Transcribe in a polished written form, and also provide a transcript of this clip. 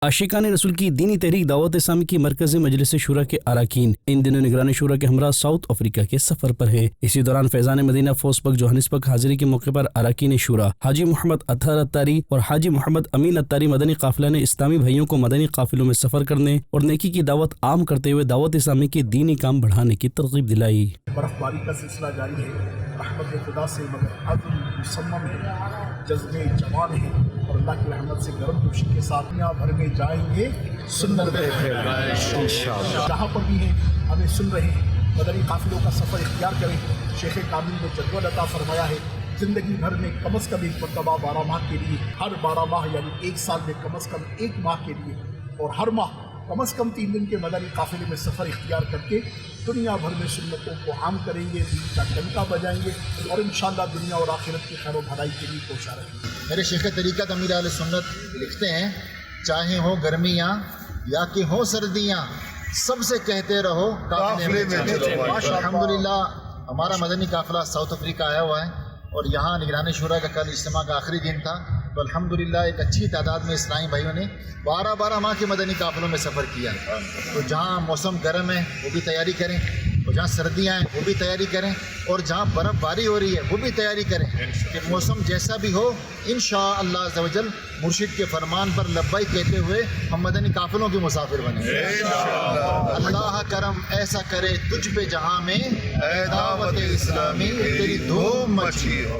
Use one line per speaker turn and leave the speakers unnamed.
عاشقان رسول کی دینی تحریک دعوت اسلامی کی مرکزی مجلس شورا کے اراکین ان دنوں نگران شورا کے ہمراہ ساؤتھ افریقہ کے سفر پر ہیں۔ اسی دوران فیضان مدینہ فوسبک جوہانسبرگ حاضری کے موقع پر اراکین شورا حاجی محمد اطہر اتاری اور حاجی محمد امین اتاری مدنی قافلہ نے اسلامی بھائیوں کو مدنی قافلوں میں سفر کرنے اور نیکی کی دعوت عام کرتے ہوئے دعوت اسلامی کے دینی کام بڑھانے کی ترغیب دلائی۔
برف باری کا سلسلہ جاری ہے، رحمت خدا سے مگر عزم مصمم ہے، جذبے جوان ہے اور اللہ کی رحمت سے گرم جوشی کے ساتھ دنیا بھر میں جائیں گے سنت انشاءاللہ۔ جہاں پر بھی ہیں ہمیں سن رہے ہیں، مدنی قافلوں کا سفر اختیار کریں۔ شیخ کامل نے جدول عطا فرمایا ہے زندگی بھر میں کم از کم ایک مرتبہ 12 ماہ کے لیے، ہر 12 ماہ یعنی ایک سال میں کم از کم ایک ماہ کے لیے اور ہر ماہ کم از کم 3 دن کے مدنی قافلے میں سفر اختیار کر کے دنیا بھر میں سنتوں کو عام کریں گے، دین کا ڈنکا بجائیں گے اور انشاءاللہ دنیا اور آخرت کی خیر و بھلائی کے لیے کوشاں رہیں گے۔
میرے شیخ طریقت امیر اہل سنت لکھتے ہیں، چاہے ہوں گرمیاں یا کہ ہوں سردیاں، سب سے کہتے رہو قافلے میں چلو۔ الحمدللہ ہمارا مدنی قافلہ ساؤتھ افریقہ آیا ہوا ہے اور یہاں نگران شورا کا کل اجتماع کا آخری دن تھا، تو الحمدللہ ایک اچھی تعداد میں اسلامی بھائیوں نے 12 ماہ کے مدنی قافلوں میں سفر کیا۔ تو جہاں موسم گرم ہے وہ بھی تیاری کریں، اور جہاں سردیاں ہیں وہ بھی تیاری کریں، اور جہاں برف باری ہو رہی ہے وہ بھی تیاری کریں کہ موسم جیسا بھی ہو انشاءاللہ عز و جل مرشد کے فرمان پر لبیک کہتے ہوئے ہم مدنی قافلوں کے مسافر بنیں گے۔ اللہ کرم ایسا کرے تجھ پہ جہاں میں، اے دعوت اسلامی تیری دھوم مچی ہو۔